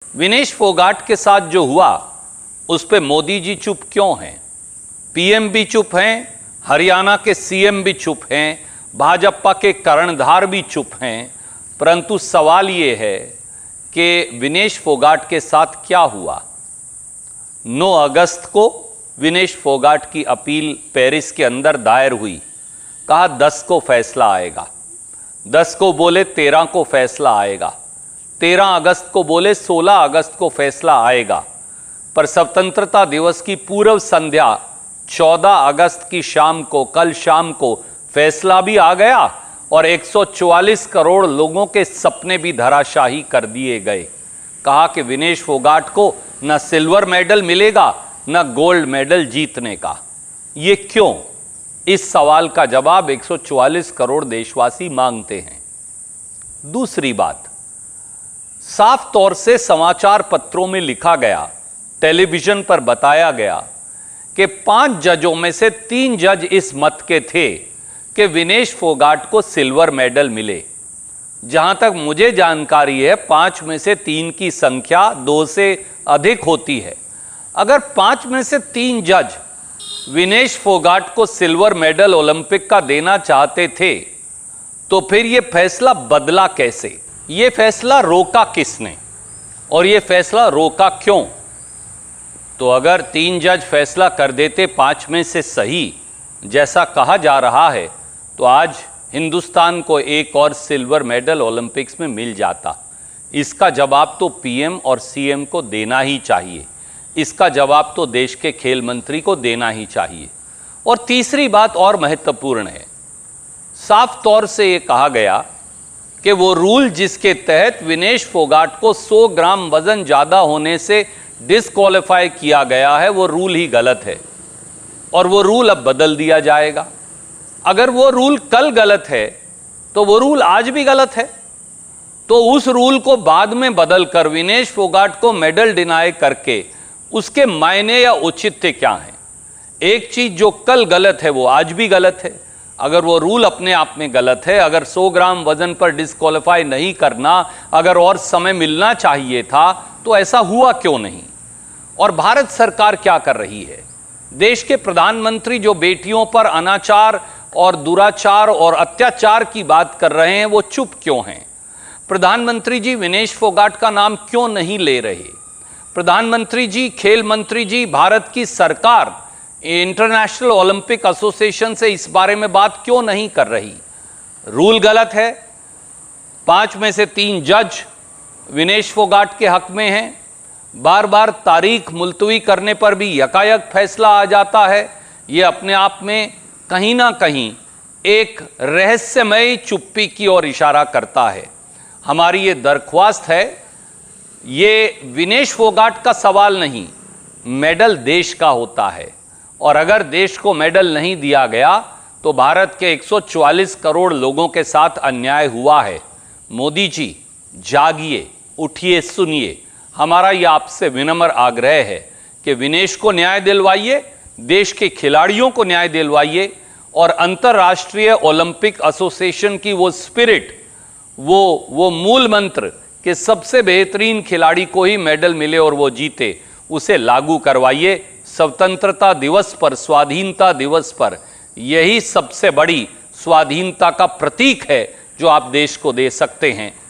विनेश फोगाट के साथ जो हुआ उस पे मोदी जी चुप क्यों हैं? पीएम भी चुप हैं, हरियाणा के सीएम भी चुप हैं, भाजपा के कर्णधार भी चुप हैं। परंतु सवाल ये है कि विनेश फोगाट के साथ क्या हुआ? 9 अगस्त को विनेश फोगाट की अपील पेरिस के अंदर दायर हुई। कहा 10 को फैसला आएगा। 10 को बोले 13 को फैसला आएगा। 13 अगस्त को बोले 16 अगस्त को फैसला आएगा। पर स्वतंत्रता दिवस की पूर्व संध्या 14 अगस्त की शाम को, कल शाम को फैसला भी आ गया और 144 करोड़ लोगों के सपने भी धराशाही कर दिए गए। कहा कि विनेश फोगाट को न सिल्वर मेडल मिलेगा न गोल्ड मेडल जीतने का। ये क्यों? इस सवाल का जवाब 144 करोड़ देशवासी मांगते हैं। दूसरी बात, साफ तौर से समाचार पत्रों में लिखा गया, टेलीविजन पर बताया गया कि 5 जजों में से 3 जज इस मत के थे कि विनेश फोगाट को सिल्वर मेडल मिले। जहां तक मुझे जानकारी है 5 में से 3 की संख्या 2 से अधिक होती है। अगर 5 में से 3 जज विनेश फोगाट को सिल्वर मेडल ओलंपिक का देना चाहते थे तो फिर यह फैसला बदला कैसे? यह फैसला रोका किसने और यह फैसला रोका क्यों? तो अगर 3 जज फैसला कर देते 5 में से सही, जैसा कहा जा रहा है, तो आज हिंदुस्तान को एक और सिल्वर मेडल ओलंपिक्स में मिल जाता। इसका जवाब तो पीएम और सीएम को देना ही चाहिए। इसका जवाब तो देश के खेल मंत्री को देना ही चाहिए। और तीसरी बात और महत्वपूर्ण है, साफ तौर से यह कहा गया कि वो रूल जिसके तहत विनेश फोगाट को 100 ग्राम वजन ज्यादा होने से डिस्क्वालीफाई किया गया है, वो रूल ही गलत है और वो रूल अब बदल दिया जाएगा। अगर वो रूल कल गलत है तो वो रूल आज भी गलत है। तो उस रूल को बाद में बदलकर विनेश फोगाट को मेडल डिनाई करके उसके मायने या औचित्य क्या है? एक चीज जो कल गलत है वो आज भी गलत है। अगर वो रूल अपने आप में गलत है, अगर 100 ग्राम वजन पर डिस्क्वालीफाई नहीं करना, अगर और समय मिलना चाहिए था, तो ऐसा हुआ क्यों नहीं? और भारत सरकार क्या कर रही है? देश के प्रधानमंत्री जो बेटियों पर अनाचार और दुराचार और अत्याचार की बात कर रहे हैं, वो चुप क्यों हैं? प्रधानमंत्री जी विनेश फोगाट का नाम क्यों नहीं ले रहे? प्रधानमंत्री जी, खेल मंत्री जी, भारत की सरकार इंटरनेशनल ओलंपिक एसोसिएशन से इस बारे में बात क्यों नहीं कर रही? रूल गलत है। 5 में से 3 जज विनेश फोगाट के हक में हैं। बार बार तारीख मुलतवी करने पर भी यकायक फैसला आ जाता है। यह अपने आप में कहीं ना कहीं एक रहस्यमय चुप्पी की ओर इशारा करता है। हमारी ये दरख्वास्त है, ये विनेश फोगाट का सवाल नहीं, मेडल देश का होता है। और अगर देश को मेडल नहीं दिया गया तो भारत के 144 करोड़ लोगों के साथ अन्याय हुआ है। मोदी जी जागिए, उठिए, सुनिए। हमारा यह आपसे विनम्र आग्रह है कि विनेश को न्याय दिलवाइए, देश के खिलाड़ियों को न्याय दिलवाइए और अंतर्राष्ट्रीय ओलंपिक एसोसिएशन की वो स्पिरिट, वो मूल मंत्र कि सबसे बेहतरीन खिलाड़ी को ही मेडल मिले और वो जीते, उसे लागू करवाइए। स्वतंत्रता दिवस पर, स्वाधीनता दिवस पर यही सबसे बड़ी स्वाधीनता का प्रतीक है जो आप देश को दे सकते हैं।